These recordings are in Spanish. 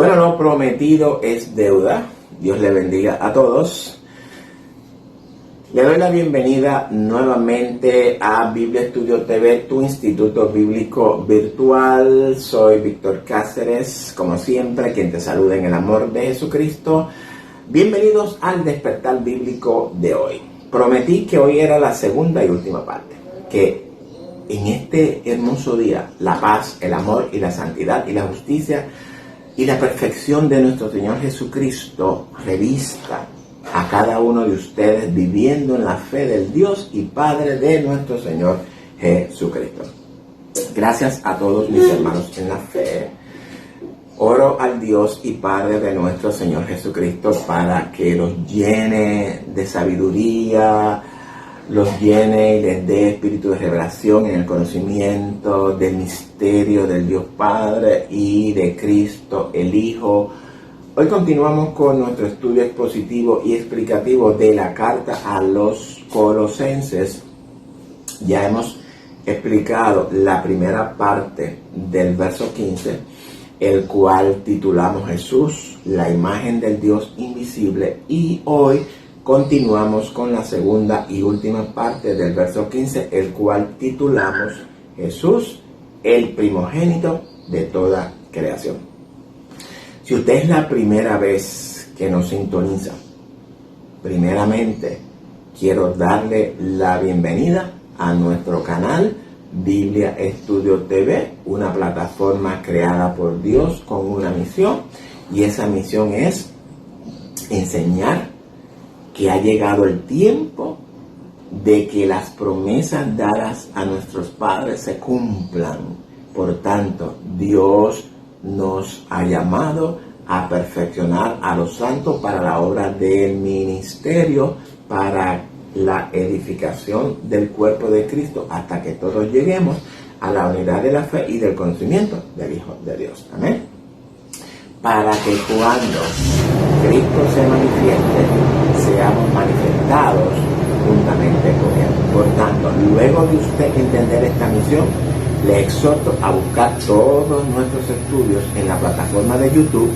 Bueno, lo prometido es deuda. Dios le bendiga a todos. Le doy la bienvenida nuevamente a Biblia Estudio TV, tu instituto bíblico virtual. Soy Víctor Cáceres, como siempre, quien te saluda en el amor de Jesucristo. Bienvenidos al despertar bíblico de hoy. Prometí que hoy era la segunda y última parte, que en este hermoso día la paz, el amor y la santidad y la justicia y la perfección de nuestro Señor Jesucristo revista a cada uno de ustedes viviendo en la fe del Dios y Padre de nuestro Señor Jesucristo. Gracias a todos mis hermanos en la fe. Oro al Dios y Padre de nuestro Señor Jesucristo para que los llene de sabiduría, los llene y les dé espíritu de revelación en el conocimiento del misterio del Dios Padre y de Cristo el Hijo. Hoy continuamos con nuestro estudio expositivo y explicativo de la carta a los Colosenses. Ya hemos explicado la primera parte del verso 15, el cual titulamos Jesús, la imagen del Dios invisible, y hoy continuamos con la segunda y última parte del verso 15, el cual titulamos Jesús, el primogénito de toda creación. Si usted es la primera vez que nos sintoniza, primeramente quiero darle la bienvenida a nuestro canal Biblia Estudio TV, una plataforma creada por Dios con una misión, y esa misión es enseñar que ha llegado el tiempo de que las promesas dadas a nuestros padres se cumplan. Por tanto, Dios nos ha llamado a perfeccionar a los santos para la obra del ministerio, para la edificación del cuerpo de Cristo, hasta que todos lleguemos a la unidad de la fe y del conocimiento del Hijo de Dios. Amén. Para que cuando Cristo se manifieste, seamos manifestados juntamente con Él. Por tanto, luego de usted entender esta misión, le exhorto a buscar todos nuestros estudios en la plataforma de YouTube,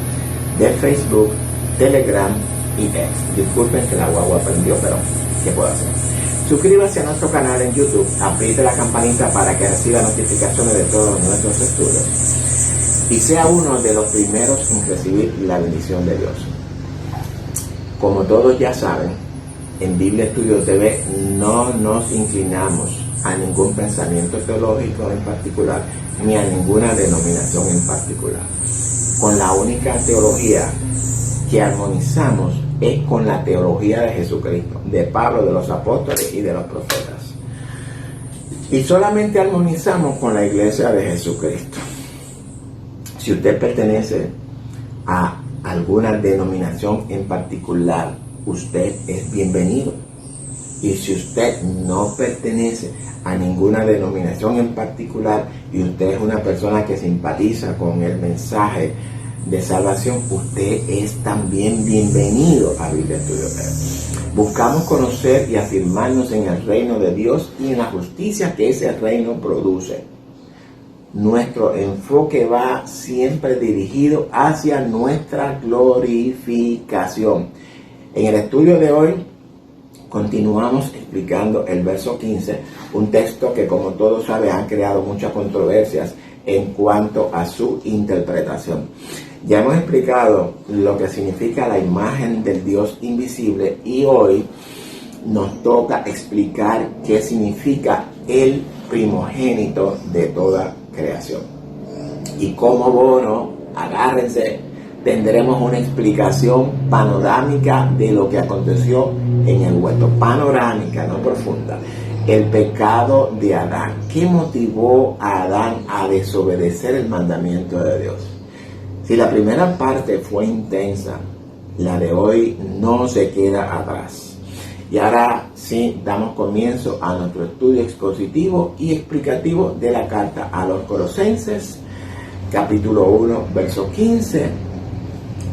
de Facebook, Telegram y X. Disculpen que la guagua prendió, pero ¿qué puedo hacer? Suscríbase a nuestro canal en YouTube, apriete la campanita para que reciba notificaciones de todos nuestros estudios y sea uno de los primeros en recibir la bendición de Dios. Como todos ya saben, en Biblia Estudio TV no nos inclinamos a ningún pensamiento teológico en particular, ni a ninguna denominación en particular. Con la única teología que armonizamos es con la teología de Jesucristo, de Pablo, de los apóstoles y de los profetas. Y solamente armonizamos con la iglesia de Jesucristo. Si usted pertenece a alguna denominación en particular, usted es bienvenido. Y si usted no pertenece a ninguna denominación en particular y usted es una persona que simpatiza con el mensaje de salvación, usted es también bienvenido a Biblia Estudio TV. Buscamos conocer y afirmarnos en el reino de Dios y en la justicia que ese reino produce. Nuestro enfoque va siempre dirigido hacia nuestra glorificación. En el estudio de hoy continuamos explicando el verso 15, un texto que, como todos saben, ha creado muchas controversias en cuanto a su interpretación. Ya hemos explicado lo que significa la imagen del Dios invisible y hoy nos toca explicar qué significa el primogénito de toda creación. Y como bono, agárrense, tendremos una explicación panorámica de lo que aconteció en el huerto. Panorámica, no profunda. El pecado de Adán. ¿Qué motivó a Adán a desobedecer el mandamiento de Dios? Si la primera parte fue intensa, la de hoy no se queda atrás. Y ahora sí damos comienzo a nuestro estudio expositivo y explicativo de la carta a los Colosenses, capítulo 1, verso 15,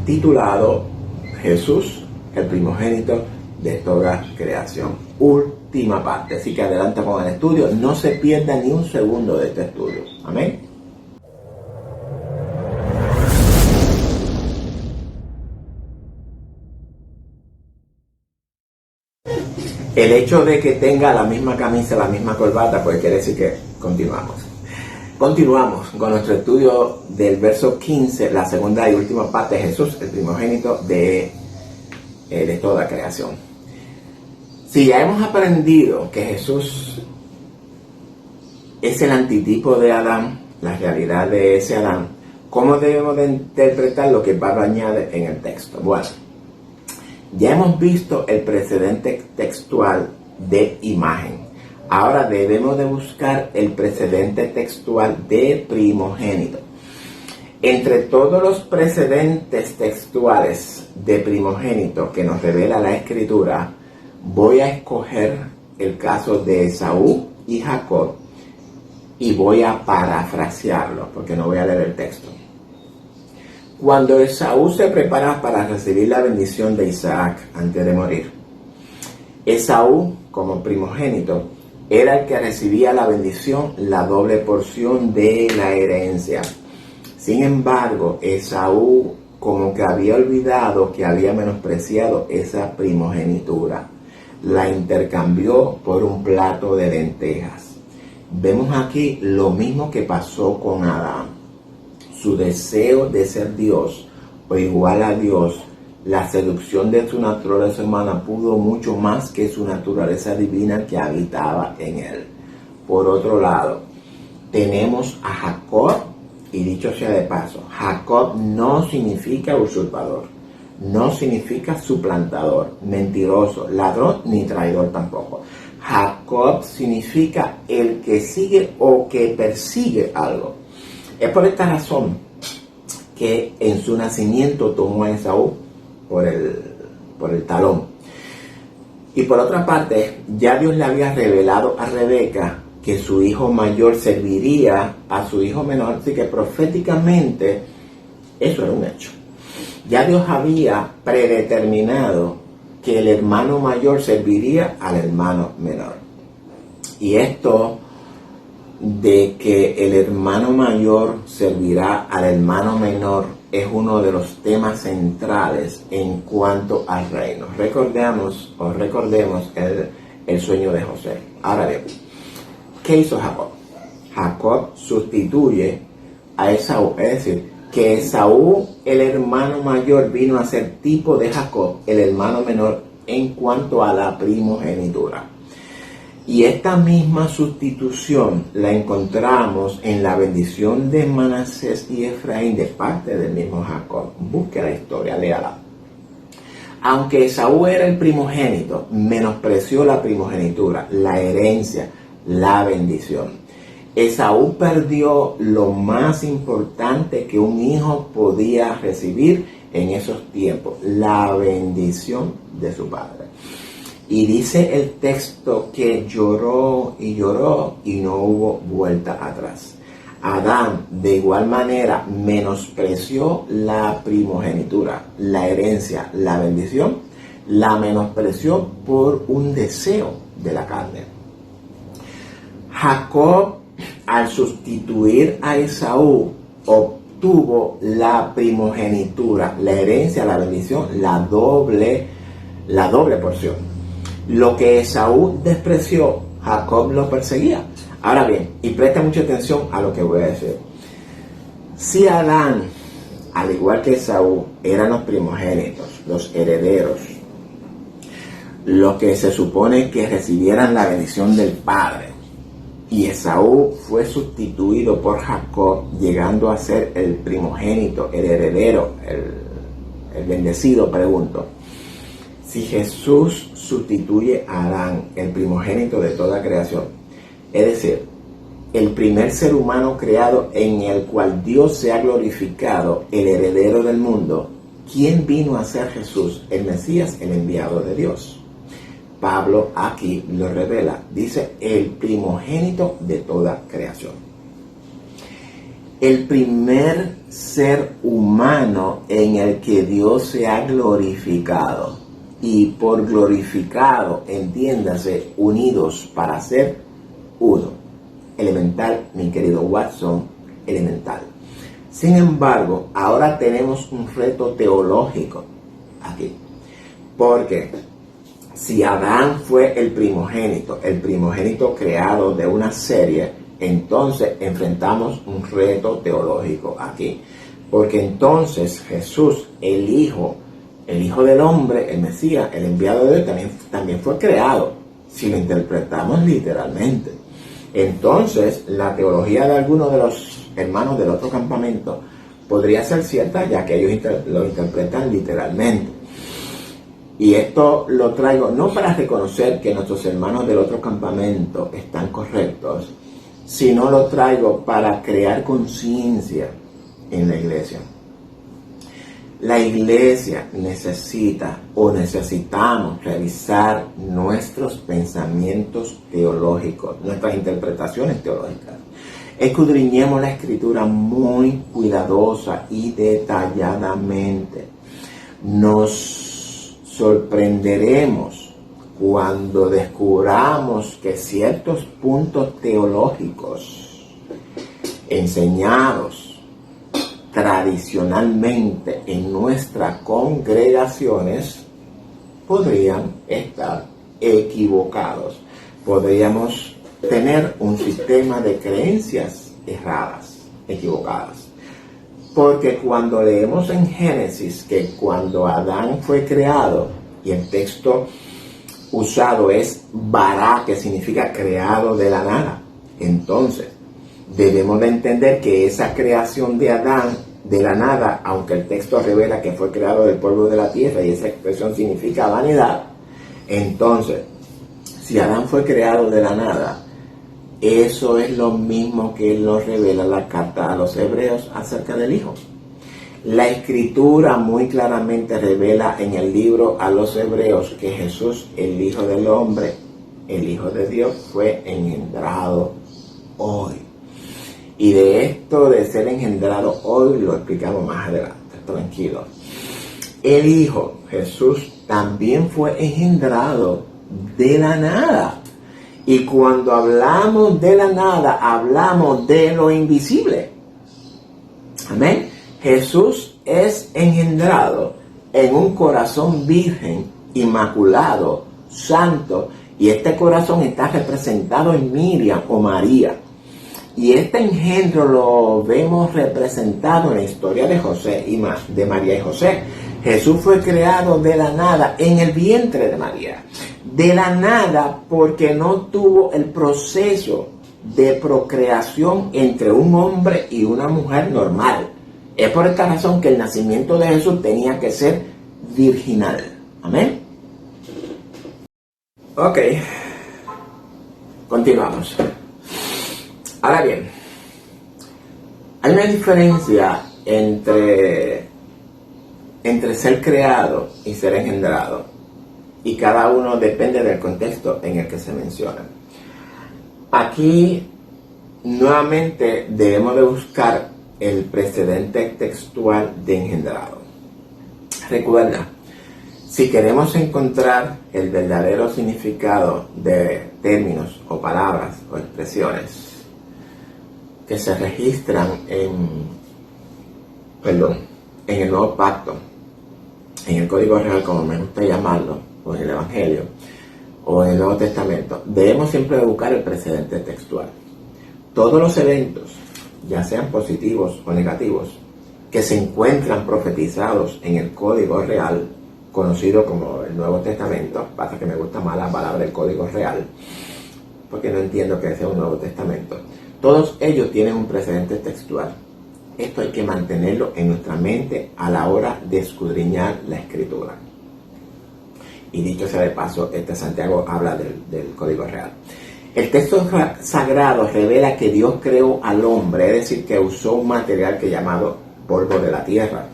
titulado Jesús, el primogénito de toda creación. Última parte. Así que adelanta con el estudio. No se pierda ni un segundo de este estudio. Amén. El hecho de que tenga la misma camisa, la misma corbata, pues quiere decir que continuamos. Continuamos con nuestro estudio del verso 15, la segunda y última parte de Jesús, el primogénito de toda creación. Si ya hemos aprendido que Jesús es el antitipo de Adán, la realidad de ese Adán, ¿cómo debemos de interpretar lo que Pablo añade en el texto? Bueno, ya hemos visto el precedente textual de imagen. Ahora debemos de buscar el precedente textual de primogénito. Entre todos los precedentes textuales de primogénito que nos revela la Escritura, voy a escoger el caso de Esaú y Jacob y voy a parafrasearlo, porque no voy a leer el texto. Cuando Esaú se prepara para recibir la bendición de Isaac antes de morir, Esaú, como primogénito, era el que recibía la bendición, la doble porción de la herencia. Sin embargo, Esaú como que había olvidado que había menospreciado esa primogenitura. La intercambió por un plato de lentejas. Vemos aquí lo mismo que pasó con Adán. Su deseo de ser Dios o igual a Dios, la seducción de su naturaleza humana pudo mucho más que su naturaleza divina que habitaba en él. Por otro lado, tenemos a Jacob, y dicho sea de paso, Jacob no significa usurpador, no significa suplantador, mentiroso, ladrón ni traidor tampoco. Jacob significa el que sigue o que persigue algo. Es por esta razón que en su nacimiento tomó a Esaú por el talón. Y por otra parte, ya Dios le había revelado a Rebeca que su hijo mayor serviría a su hijo menor, así que proféticamente eso era un hecho. Ya Dios había predeterminado que el hermano mayor serviría al hermano menor. Y esto de que el hermano mayor servirá al hermano menor es uno de los temas centrales en cuanto al reino. Recordemos el sueño de José. Ahora bien, ¿qué hizo Jacob? Jacob sustituye a Esaú, es decir, que Esaú, el hermano mayor, vino a ser tipo de Jacob, el hermano menor, en cuanto a la primogenitura. Y esta misma sustitución la encontramos en la bendición de Manasés y Efraín de parte del mismo Jacob. Busque la historia, léala. Aunque Esaú era el primogénito, menospreció la primogenitura, la herencia, la bendición. Esaú perdió lo más importante que un hijo podía recibir en esos tiempos, la bendición de su padre. Y dice el texto que lloró y no hubo vuelta atrás. Adán de igual manera menospreció la primogenitura, la herencia, la bendición, la menospreció por un deseo de la carne. Jacob, al sustituir a Esaú, obtuvo la primogenitura, la herencia, la bendición, la doble porción. Lo que Esaú despreció, Jacob lo perseguía. Ahora bien, y presta mucha atención a lo que voy a decir. Si Adán, al igual que Esaú, eran los primogénitos, los herederos, los que se supone que recibieran la bendición del padre, y Esaú fue sustituido por Jacob, llegando a ser el primogénito, el heredero, el bendecido, pregunto. Si Jesús sustituye a Adán, el primogénito de toda creación, es decir, el primer ser humano creado en el cual Dios se ha glorificado, el heredero del mundo, ¿quién vino a ser Jesús, el Mesías, el enviado de Dios? Pablo aquí lo revela, dice el primogénito de toda creación. El primer ser humano en el que Dios se ha glorificado. Y por glorificado, entiéndase, unidos para ser uno. Elemental, mi querido Watson, elemental. Sin embargo, ahora tenemos un reto teológico aquí. Porque Si Adán fue el primogénito creado de una serie, entonces enfrentamos un reto teológico aquí. Porque entonces Jesús, el Hijo del Hombre, el Mesías, el enviado de Dios, también fue creado, si lo interpretamos literalmente. Entonces, la teología de algunos de los hermanos del otro campamento podría ser cierta, ya que ellos lo interpretan literalmente. Y esto lo traigo no para reconocer que nuestros hermanos del otro campamento están correctos, sino lo traigo para crear conciencia en la iglesia. La iglesia necesitamos revisar nuestros pensamientos teológicos, nuestras interpretaciones teológicas. Escudriñemos la escritura muy cuidadosa y detalladamente. Nos sorprenderemos cuando descubramos que ciertos puntos teológicos enseñados tradicionalmente en nuestras congregaciones podrían estar equivocados. Podríamos tener un sistema de creencias erradas, equivocadas. Porque cuando leemos en Génesis que cuando Adán fue creado, y el texto usado es bará, que significa creado de la nada, entonces debemos de entender que esa creación de Adán de la nada, aunque el texto revela que fue creado del polvo de la tierra y esa expresión significa vanidad, entonces, si Adán fue creado de la nada, eso es lo mismo que nos revela la carta a los hebreos acerca del Hijo. La Escritura muy claramente revela en el libro a los hebreos que Jesús, el Hijo del Hombre, el Hijo de Dios, fue engendrado hoy. Y de esto de ser engendrado hoy lo explicamos más adelante, tranquilo. El Hijo, Jesús, también fue engendrado de la nada. Y cuando hablamos de la nada, hablamos de lo invisible. Amén. Jesús es engendrado en un corazón virgen, inmaculado, santo. Y este corazón está representado en Miriam o María. Y este engendro lo vemos representado en la historia de José y de María y José. Jesús fue creado de la nada en el vientre de María. De la nada porque no tuvo el proceso de procreación entre un hombre y una mujer normal. Es por esta razón que el nacimiento de Jesús tenía que ser virginal. Amén. Ok. Continuamos. Ahora bien, hay una diferencia entre ser creado y ser engendrado, y cada uno depende del contexto en el que se menciona. Aquí nuevamente debemos de buscar el precedente textual de engendrado. Recuerda, si queremos encontrar el verdadero significado de términos o palabras o expresiones que se registran en el Nuevo Pacto, en el Código Real, como me gusta llamarlo, o en el Evangelio, o en el Nuevo Testamento, debemos siempre buscar el precedente textual. Todos los eventos, ya sean positivos o negativos, que se encuentran profetizados en el Código Real, conocido como el Nuevo Testamento, pasa que me gusta más la palabra el Código Real, porque no entiendo que sea un Nuevo Testamento. Todos ellos tienen un precedente textual. Esto hay que mantenerlo en nuestra mente a la hora de escudriñar la Escritura. Y dicho sea de paso, Santiago habla del Código Real. El texto sagrado revela que Dios creó al hombre, es decir, que usó un material que llamado polvo de la tierra.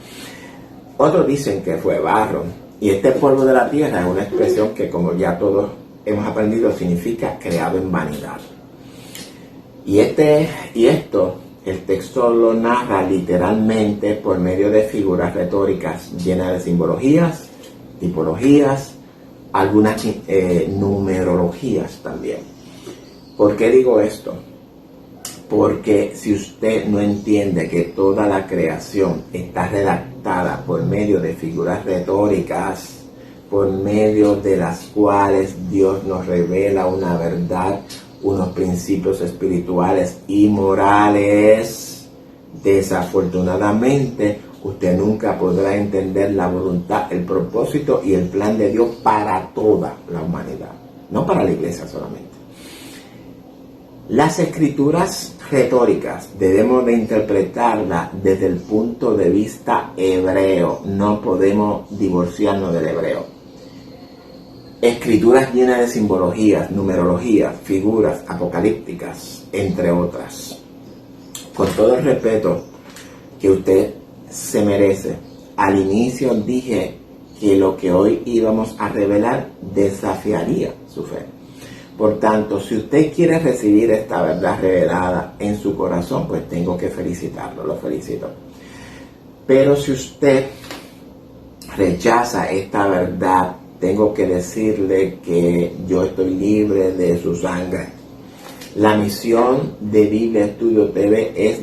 Otros dicen que fue barro. Y este polvo de la tierra es una expresión que, como ya todos hemos aprendido, significa creado en vanidad. Y esto, el texto lo narra literalmente por medio de figuras retóricas llenas de simbologías, tipologías, algunas numerologías también. ¿Por qué digo esto? Porque si usted no entiende que toda la creación está redactada por medio de figuras retóricas, por medio de las cuales Dios nos revela una verdad, unos principios espirituales y morales. Desafortunadamente, usted nunca podrá entender la voluntad, el propósito y el plan de Dios para toda la humanidad, no para la iglesia solamente. Las escrituras retóricas debemos de interpretarlas desde el punto de vista hebreo. No podemos divorciarnos del hebreo. Escrituras llenas de simbologías, numerologías, figuras apocalípticas, entre otras. Con todo el respeto que usted se merece, al inicio dije que lo que hoy íbamos a revelar desafiaría su fe. Por tanto, si usted quiere recibir esta verdad revelada en su corazón, pues tengo que felicitarlo, lo felicito. Pero si usted rechaza esta verdad, tengo que decirle que yo estoy libre de su sangre. La misión de Biblia Estudio TV es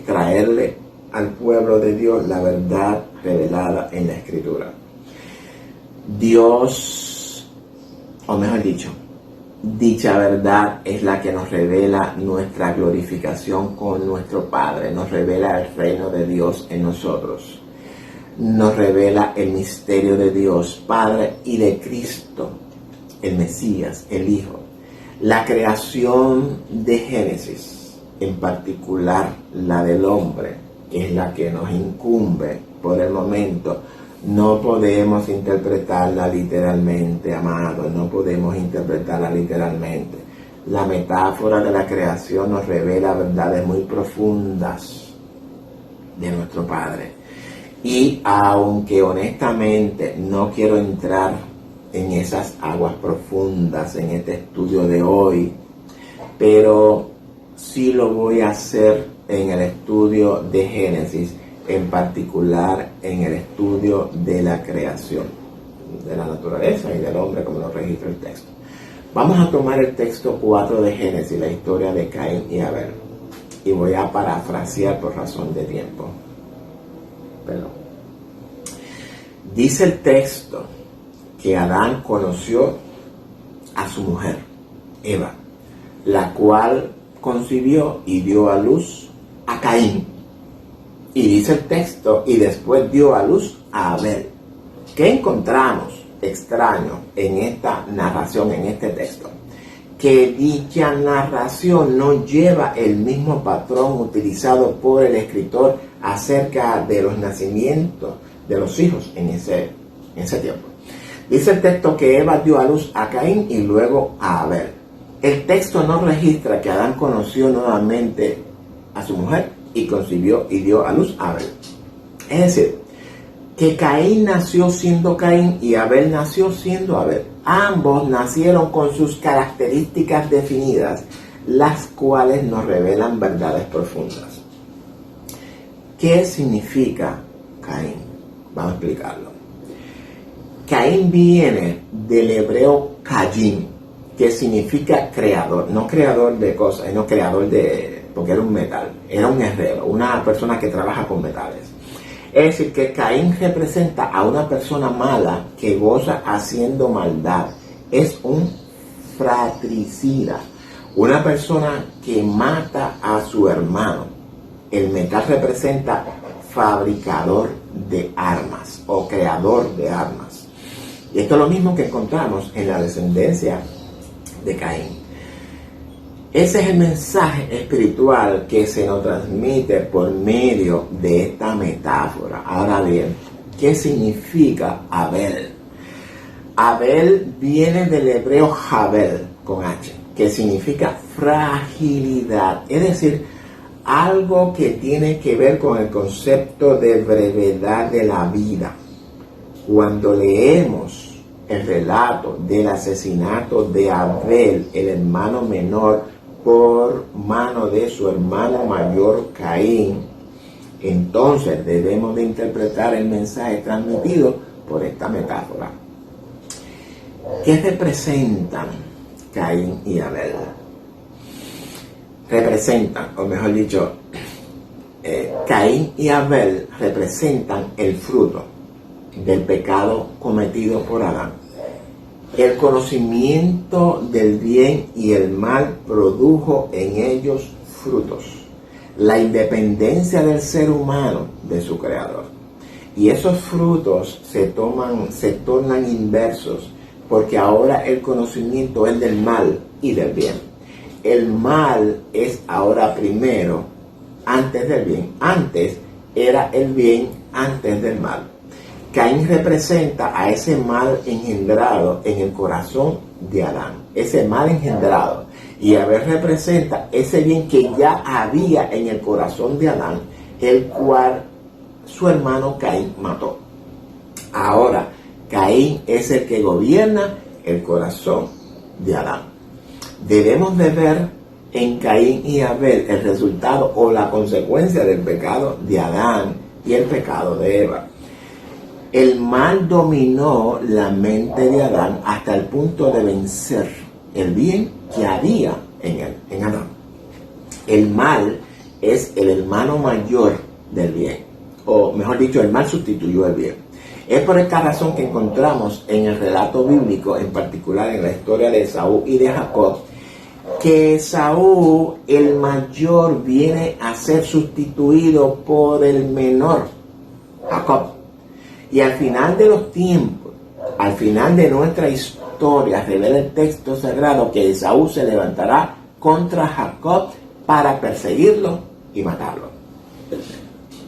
traerle al pueblo de Dios la verdad revelada en la Escritura. Dios, o mejor dicho, dicha verdad es la que nos revela nuestra glorificación con nuestro Padre, nos revela el reino de Dios en nosotros, nos revela el misterio de Dios Padre y de Cristo, el Mesías, el Hijo. La creación de Génesis, en particular la del hombre, es la que nos incumbe por el momento. No podemos interpretarla literalmente, amados, no podemos interpretarla literalmente. La metáfora de la creación nos revela verdades muy profundas de nuestro Padre. Y aunque honestamente no quiero entrar en esas aguas profundas en este estudio de hoy, pero sí lo voy a hacer en el estudio de Génesis, en particular en el estudio de la creación, de la naturaleza y del hombre, como lo registra el texto. Vamos a tomar el texto 4 de Génesis, la historia de Caín y Abel, y voy a parafrasear por razón de tiempo. Perdón. Dice el texto que Adán conoció a su mujer, Eva, la cual concibió y dio a luz a Caín. Y dice el texto, y después dio a luz a Abel. ¿Qué encontramos extraño en esta narración, en este texto? Que dicha narración no lleva el mismo patrón utilizado por el escritor acerca de los nacimientos de los hijos en ese tiempo. Dice el texto que Eva dio a luz a Caín y luego a Abel. El texto no registra que Adán conoció nuevamente a su mujer y concibió y dio a luz a Abel. Es decir, que Caín nació siendo Caín y Abel nació siendo Abel. Ambos nacieron con sus características definidas, las cuales nos revelan verdades profundas. ¿Qué significa Caín? Vamos a explicarlo. Caín viene del hebreo Caín, que significa creador, no creador de cosas, sino creador de, porque era un metal, era un herrero, una persona que trabaja con metales. Es decir, que Caín representa a una persona mala que goza haciendo maldad. Es un fratricida, una persona que mata a su hermano. El metal representa fabricador de armas o creador de armas. Y esto es lo mismo que encontramos en la descendencia de Caín. Ese es el mensaje espiritual que se nos transmite por medio de esta metáfora. Ahora bien, ¿qué significa Abel? Abel viene del hebreo Jabel, con H, que significa fragilidad, es decir, algo que tiene que ver con el concepto de brevedad de la vida. Cuando leemos el relato del asesinato de Abel, el hermano menor, por mano de su hermano mayor Caín, entonces debemos de interpretar el mensaje transmitido por esta metáfora. ¿Qué representan Caín y Abel? Representan, o mejor dicho, Caín y Abel representan el fruto del pecado cometido por Adán, el conocimiento del bien y el mal produjo en ellos frutos, la independencia del ser humano de su creador. Y esos frutos se tornan inversos, porque ahora el conocimiento es del mal y del bien. El mal es ahora primero, antes del bien. Antes era el bien antes del mal. Caín representa a ese mal engendrado en el corazón de Adán. Ese mal engendrado. Y Abel representa ese bien que ya había en el corazón de Adán, el cual su hermano Caín mató. Ahora, Caín es el que gobierna el corazón de Adán. Debemos de ver en Caín y Abel el resultado o la consecuencia del pecado de Adán y el pecado de Eva. El mal dominó la mente de Adán hasta el punto de vencer el bien que había en él, en Adán. El mal es el hermano mayor del bien, o mejor dicho, el mal sustituyó el bien. Es por esta razón que encontramos en el relato bíblico, en particular en la historia de Esaú y de Jacob, que Esaú, el mayor, viene a ser sustituido por el menor, Jacob. Y al final de los tiempos, al final de nuestra historia, revela el texto sagrado que Esaú se levantará contra Jacob para perseguirlo y matarlo.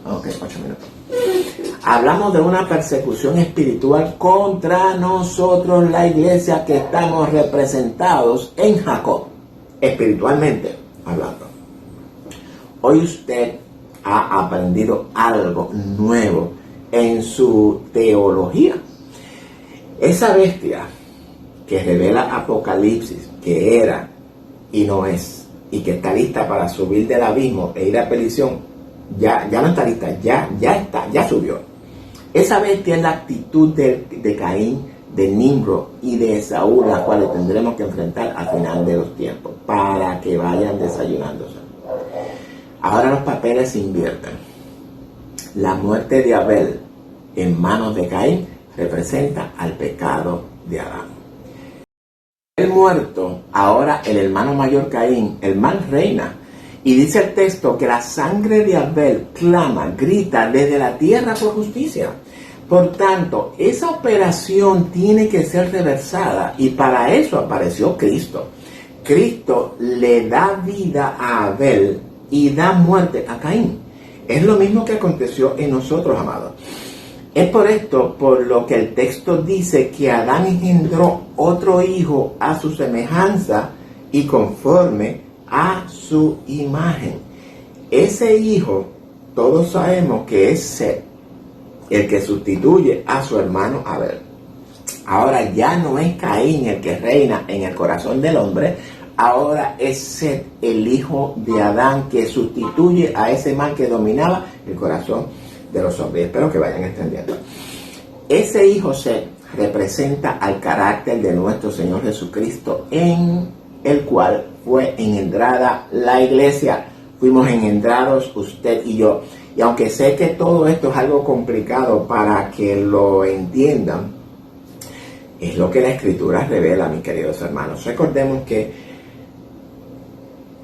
Ok, 8 minutos. Hablamos de una persecución espiritual contra nosotros, la iglesia, que estamos representados en Jacob, espiritualmente hablando. Hoy usted ha aprendido algo nuevo en su teología. Esa bestia que revela Apocalipsis, que era y no es, y que está lista para subir del abismo e ir a perdición, ya no está lista, ya subió. Esa bestia es la actitud de Caín, de Nimrod y de Esaú, las cuales tendremos que enfrentar al final de los tiempos, para que vayan desayunándose. Ahora los papeles se invierten. La muerte de Abel en manos de Caín representa al pecado de Adán. El muerto, ahora el hermano mayor Caín, el mal reina. Y dice el texto que la sangre de Abel clama, grita desde la tierra por justicia. Por tanto, esa operación tiene que ser reversada, y para eso apareció Cristo. Cristo le da vida a Abel y da muerte a Caín. Es lo mismo que aconteció en nosotros, amados. Es por esto por lo que el texto dice que Adán engendró otro hijo a su semejanza y conforme a su imagen. Ese hijo, todos sabemos que es Set, el que sustituye a su hermano Abel. Ahora ya no es Caín el que reina en el corazón del hombre, ahora es Set, el hijo de Adán, que sustituye a ese mal que dominaba el corazón de los hombres. Espero que vayan entendiendo. Ese hijo Set representa al carácter de nuestro Señor Jesucristo, en el cual fue engendrada la iglesia. Fuimos engendrados usted y yo. Y aunque sé que todo esto es algo complicado para que lo entiendan, es lo que la Escritura revela, mis queridos hermanos. Recordemos que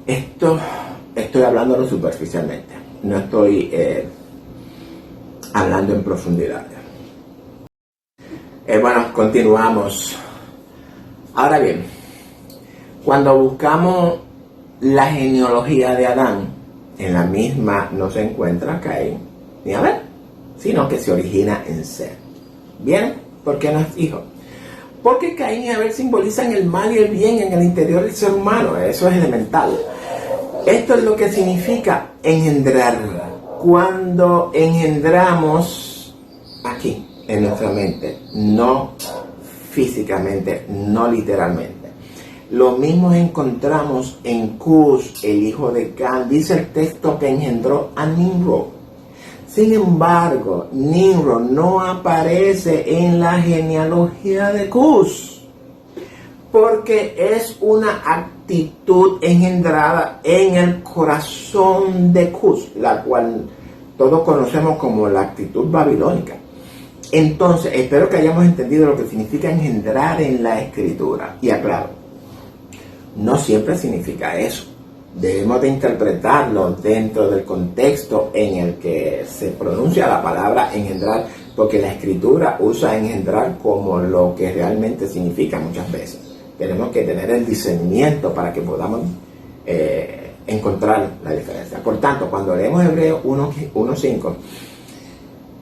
esto estoy hablándolo superficialmente. No estoy hablando en profundidad. Bueno, continuamos. Ahora bien, cuando buscamos la genealogía de Adán, en la misma no se encuentra Caín ni Abel, sino que se origina en Set. ¿Bien? ¿Por qué no es hijo? Porque Caín y Abel simbolizan el mal y el bien en el interior del ser humano. Eso es elemental. Esto es lo que significa engendrar. Cuando engendramos aquí, en nuestra mente, no físicamente, no literalmente. Lo mismo encontramos en Cus, el hijo de Can. Dice el texto que engendró a Nimrod. Sin embargo, Nimrod no aparece en la genealogía de Cus, porque es una actitud engendrada en el corazón de Cus, la cual todos conocemos como la actitud babilónica. Entonces, espero que hayamos entendido lo que significa engendrar en la Escritura. Y aclaro, no siempre significa eso. Debemos de interpretarlo dentro del contexto en el que se pronuncia la palabra engendrar, porque la Escritura usa engendrar como lo que realmente significa muchas veces. Tenemos que tener el discernimiento para que podamos encontrar la diferencia. Por tanto, cuando leemos Hebreos 1:5,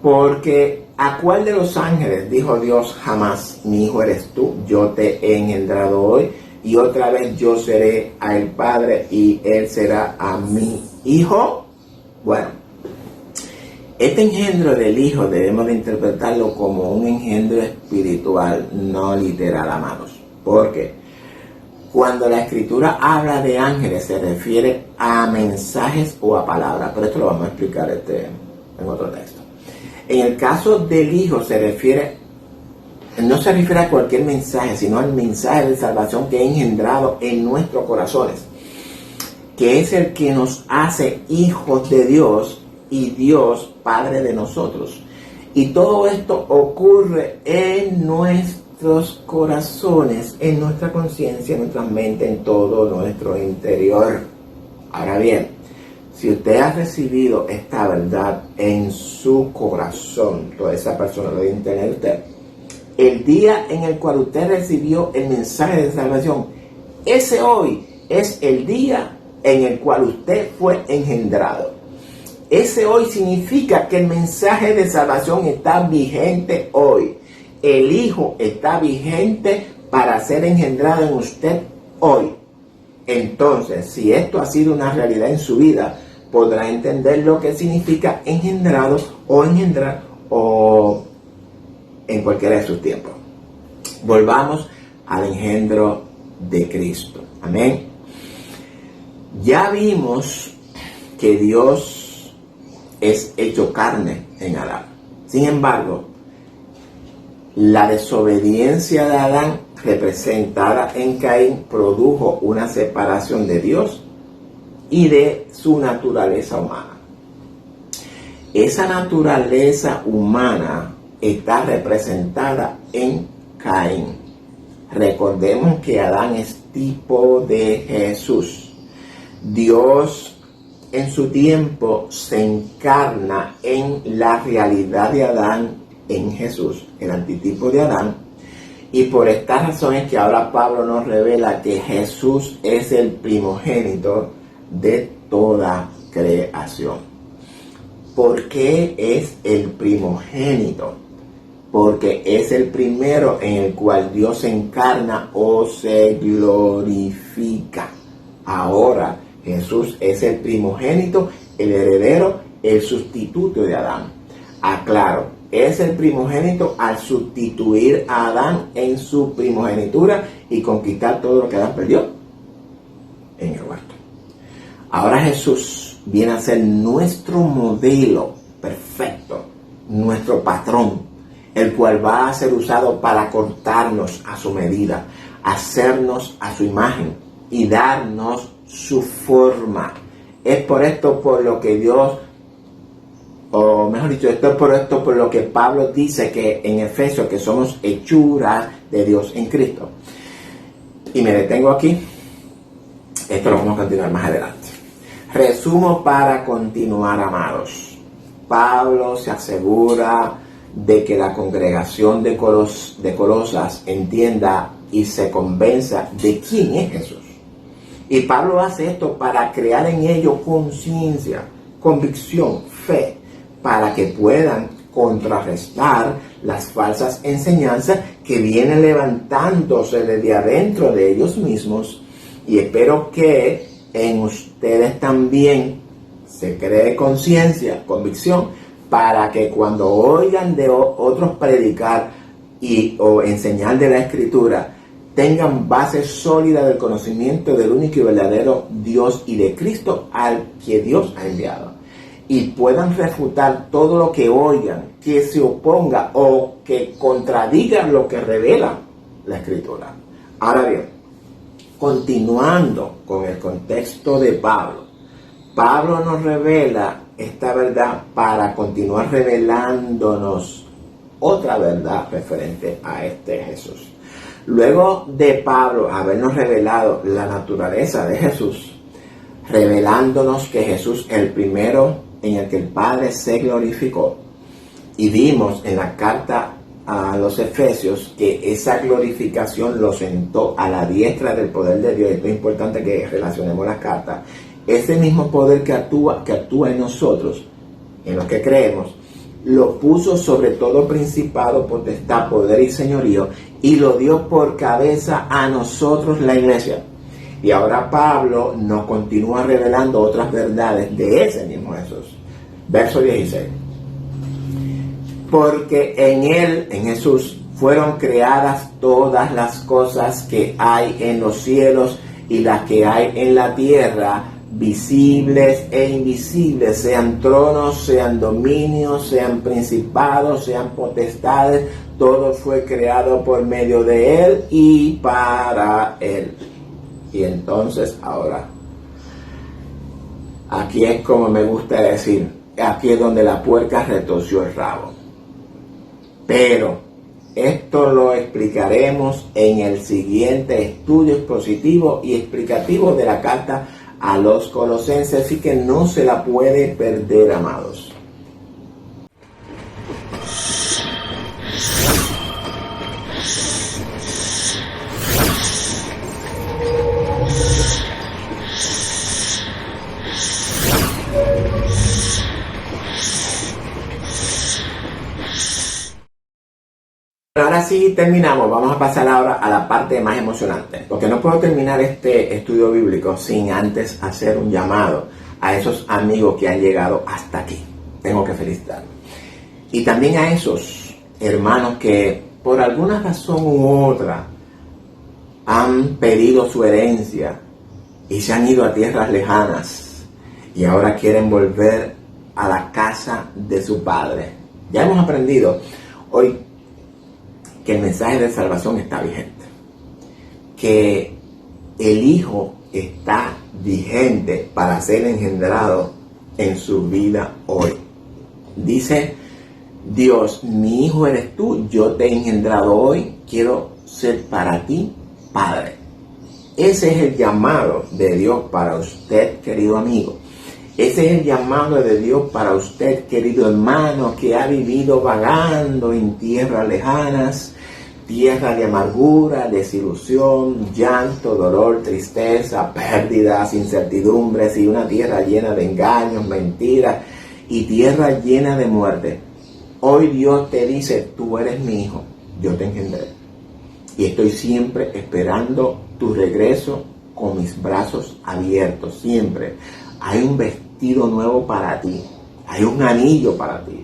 porque ¿a cuál de los ángeles dijo Dios jamás, mi hijo eres tú, yo te he engendrado hoy, y otra vez yo seré a el Padre y él será a mi hijo? Bueno, este engendro del hijo debemos de interpretarlo como un engendro espiritual, no literal, amados. Porque cuando la Escritura habla de ángeles se refiere a mensajes o a palabras, pero esto lo vamos a explicar en otro texto. En el caso del hijo no se refiere a cualquier mensaje, sino al mensaje de salvación que ha engendrado en nuestros corazones, que es el que nos hace hijos de Dios y Dios Padre de nosotros. Y todo esto ocurre en nuestros corazones, en nuestra conciencia, en nuestra mente, en todo nuestro interior. Ahora bien, si usted ha recibido esta verdad en su corazón, toda esa persona lo debe entender usted, el día en el cual usted recibió el mensaje de salvación, ese hoy es el día en el cual usted fue engendrado. Ese hoy significa que el mensaje de salvación está vigente hoy. El Hijo está vigente para ser engendrado en usted hoy. Entonces, si esto ha sido una realidad en su vida, podrá entender lo que significa engendrado o engendrar o en cualquiera de sus tiempos. Volvamos al engendro de Cristo. Amén. Ya vimos que Dios es hecho carne en Adán. Sin embargo, la desobediencia de Adán representada en Caín produjo una separación de Dios y de su naturaleza humana. Esa naturaleza humana está representada en Caín. Recordemos que Adán es tipo de Jesús. Dios en su tiempo se encarna en la realidad de Adán en Jesús, el antitipo de Adán. Y por estas razones que ahora Pablo nos revela que Jesús es el primogénito de toda creación. ¿Por qué es el primogénito? Porque es el primero en el cual Dios se encarna o se glorifica. Ahora Jesús es el primogénito, el heredero, el sustituto de Adán. Aclaro, es el primogénito al sustituir a Adán en su primogenitura y conquistar todo lo que Adán perdió en el huerto. Ahora Jesús viene a ser nuestro modelo perfecto, nuestro patrón, el cual va a ser usado para cortarnos a su medida, hacernos a su imagen y darnos su forma. Es por esto por lo que Dios, o mejor dicho, esto es por lo que Pablo dice que en Efesios que somos hechuras de Dios en Cristo. Y me detengo aquí. Esto lo vamos a continuar más adelante. Resumo para continuar, amados. Pablo se asegura de que la congregación de Colosas entienda y se convenza de quién es Jesús. Y Pablo hace esto para crear en ellos conciencia, convicción, fe, para que puedan contrarrestar las falsas enseñanzas que vienen levantándose desde adentro de ellos mismos. Y espero que en ustedes también se cree conciencia, convicción, para que cuando oigan de otros predicar o enseñar de la Escritura, tengan base sólida del conocimiento del único y verdadero Dios y de Cristo al que Dios ha enviado. Y puedan refutar todo lo que oigan, que se oponga o que contradiga lo que revela la Escritura. Ahora bien, continuando con el contexto de Pablo, Pablo nos revela esta verdad para continuar revelándonos otra verdad referente a este Jesús. Luego de Pablo habernos revelado la naturaleza de Jesús, revelándonos que Jesús es el primero en el que el Padre se glorificó, y vimos en la carta a los Efesios que esa glorificación lo sentó a la diestra del poder de Dios. Esto es importante que relacionemos las cartas. Ese mismo poder que actúa en nosotros, en los que creemos, lo puso sobre todo principado, potestad, poder y señorío, y lo dio por cabeza a nosotros, la iglesia. Y ahora Pablo nos continúa revelando otras verdades de ese mismo Jesús. Verso 16. Porque en él, en Jesús, fueron creadas todas las cosas que hay en los cielos y las que hay en la tierra, visibles e invisibles, sean tronos, sean dominios, sean principados, sean potestades. Todo fue creado por medio de él y para él. Y entonces ahora, aquí es como me gusta decir, aquí es donde la puerca retorció el rabo. Pero esto lo explicaremos en el siguiente estudio expositivo y explicativo de la carta a los Colosenses, así que no se la puede perder, amados. Ahora sí terminamos, vamos a pasar ahora a la parte más emocionante, porque no puedo terminar este estudio bíblico sin antes hacer un llamado a esos amigos que han llegado hasta aquí. Tengo que felicitarlos. Y también a esos hermanos que por alguna razón u otra han pedido su herencia y se han ido a tierras lejanas y ahora quieren volver a la casa de su padre. Ya hemos aprendido hoy que el mensaje de salvación está vigente, que el Hijo está vigente para ser engendrado en su vida hoy. Dice Dios, mi hijo eres tú, yo te he engendrado hoy, quiero ser para ti Padre. Ese es el llamado de Dios para usted, querido amigo. Ese es el llamado de Dios para usted, querido hermano, que ha vivido vagando en tierras lejanas, tierra de amargura, desilusión, llanto, dolor, tristeza, pérdidas, incertidumbres y una tierra llena de engaños, mentiras y tierra llena de muerte. Hoy Dios te dice, tú eres mi hijo, yo te engendré y estoy siempre esperando tu regreso con mis brazos abiertos, siempre. Hay un vestido nuevo para ti, hay un anillo para ti.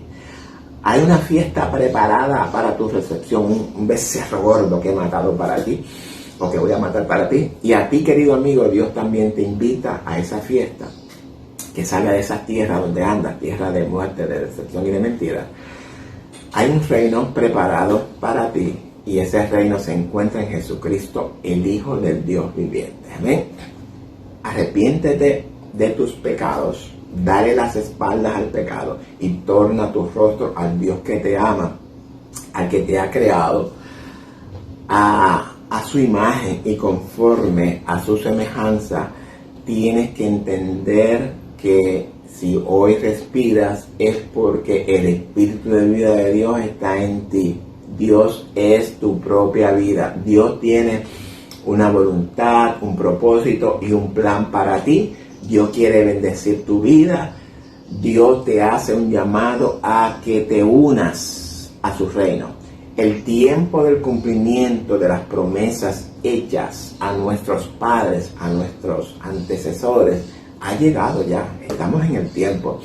Hay una fiesta preparada para tu recepción, un becerro gordo que he matado para ti, o que voy a matar para ti. Y a ti, querido amigo, Dios también te invita a esa fiesta, que salga de esa tierra donde andas, tierra de muerte, de decepción y de mentira. Hay un reino preparado para ti, y ese reino se encuentra en Jesucristo, el Hijo del Dios viviente. Amén. Arrepiéntete de tus pecados. Dale las espaldas al pecado y torna tu rostro al Dios que te ama, al que te ha creado a su imagen y conforme a su semejanza. Tienes que entender que si hoy respiras es porque el Espíritu de vida de Dios está en ti. Dios es tu propia vida. Dios tiene una voluntad, un propósito y un plan para ti. Dios quiere bendecir tu vida. Dios te hace un llamado a que te unas a su reino. El tiempo del cumplimiento de las promesas hechas a nuestros padres, a nuestros antecesores, ha llegado ya. Estamos en el tiempo.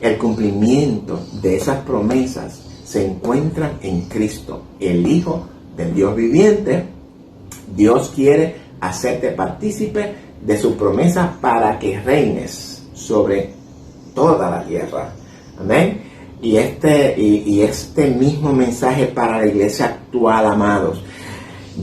El cumplimiento de esas promesas se encuentra en Cristo, el Hijo del Dios viviente. Dios quiere hacerte partícipe de su promesa para que reines sobre toda la tierra. Amén. Y este mismo mensaje para la iglesia actual, amados.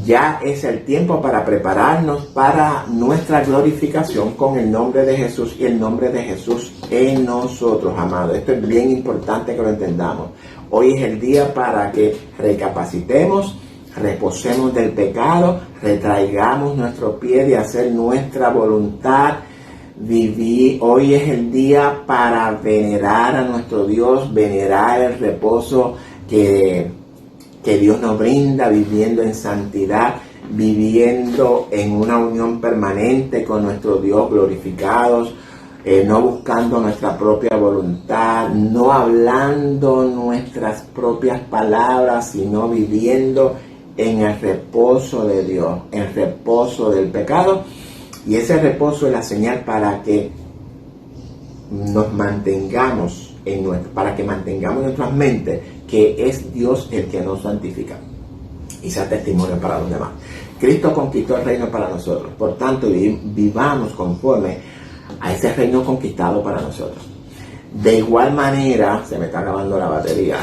Ya es el tiempo para prepararnos para nuestra glorificación con el nombre de Jesús y el nombre de Jesús en nosotros, amados. Esto es bien importante que lo entendamos. Hoy es el día para que recapacitemos, reposemos del pecado, retraigamos nuestro pie de hacer nuestra voluntad. Hoy es el día para venerar a nuestro Dios, venerar el reposo que Dios nos brinda, viviendo en santidad, viviendo en una unión permanente con nuestro Dios, glorificados, no buscando nuestra propia voluntad, no hablando nuestras propias palabras, sino viviendo en el reposo de Dios, el reposo del pecado. Y ese reposo es la señal para que nos mantengamos para que mantengamos en nuestras mentes que es Dios el que nos santifica y sea testimonio para los demás. Cristo conquistó el reino para nosotros, por tanto vivamos conforme a ese reino conquistado para nosotros. De igual manera, se me está acabando la batería,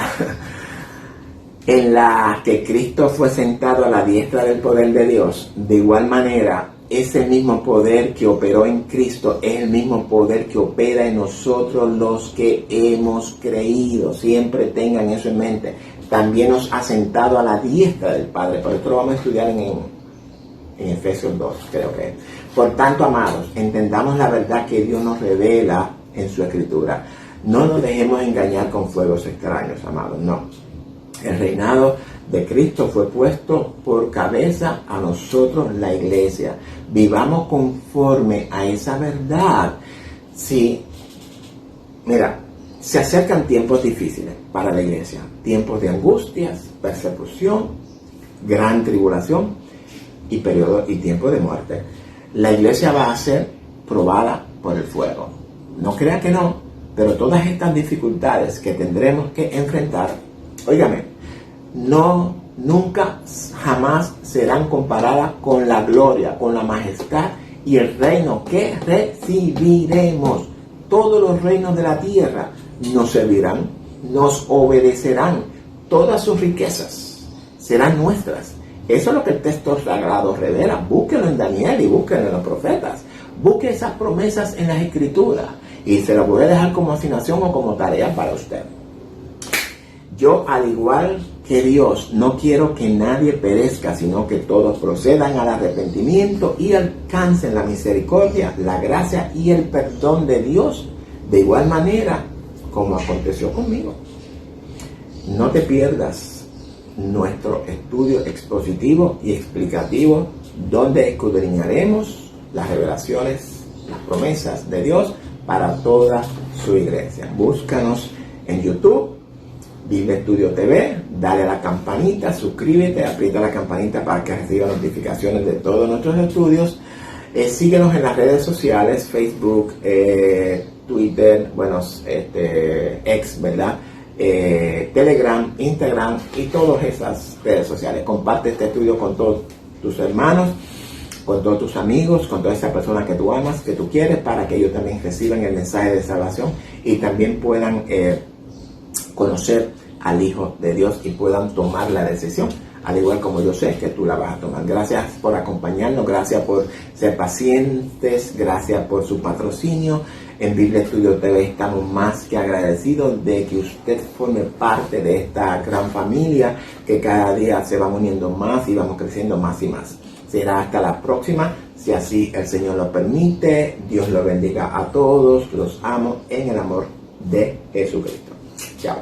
en la que Cristo fue sentado a la diestra del poder de Dios, de igual manera, ese mismo poder que operó en Cristo es el mismo poder que opera en nosotros los que hemos creído. Siempre tengan eso en mente. También nos ha sentado a la diestra del Padre. Por esto lo vamos a estudiar en Efesios 2, creo que. Por tanto, amados, entendamos la verdad que Dios nos revela en su Escritura. No nos dejemos engañar con fuegos extraños, amados, no. El reinado de Cristo fue puesto por cabeza a nosotros, la iglesia. Vivamos conforme a esa verdad. Sí, mira, se acercan tiempos difíciles para la iglesia. Tiempos de angustias, persecución, gran tribulación y tiempo de muerte. La iglesia va a ser probada por el fuego. No crea que no, pero todas estas dificultades que tendremos que enfrentar, óigame, nunca, jamás serán comparadas con la gloria, con la majestad y el reino que recibiremos. Todos los reinos de la tierra nos servirán, nos obedecerán. Todas sus riquezas serán nuestras. Eso es lo que el texto sagrado revela. Búsquelo en Daniel y búsquelo en los profetas. Busque esas promesas en las Escrituras y se las voy a dejar como asignación o como tarea para usted. Yo, al igual que Dios, no quiero que nadie perezca, sino que todos procedan al arrepentimiento y alcancen la misericordia, la gracia y el perdón de Dios, de igual manera como aconteció conmigo. No te pierdas nuestro estudio expositivo y explicativo, donde escudriñaremos las revelaciones, las promesas de Dios para toda su iglesia. Búscanos en YouTube, Biblia Estudio TV, dale a la campanita, suscríbete, aprieta la campanita para que reciba notificaciones de todos nuestros estudios. Síguenos en las redes sociales, Facebook, Twitter, X, ¿verdad? Telegram, Instagram y todas esas redes sociales. Comparte este estudio con todos tus hermanos, con todos tus amigos, con todas esas personas que tú amas, que tú quieres, para que ellos también reciban el mensaje de salvación y también puedan conocer al Hijo de Dios y puedan tomar la decisión, al igual como yo sé que tú la vas a tomar. Gracias por acompañarnos, gracias por ser pacientes, gracias por su patrocinio. En Biblia Estudio TV estamos más que agradecidos de que usted forme parte de esta gran familia que cada día se va uniendo más y vamos creciendo más y más. Será hasta la próxima, si así el Señor lo permite. Dios los bendiga a todos, los amo en el amor de Jesucristo. Chao.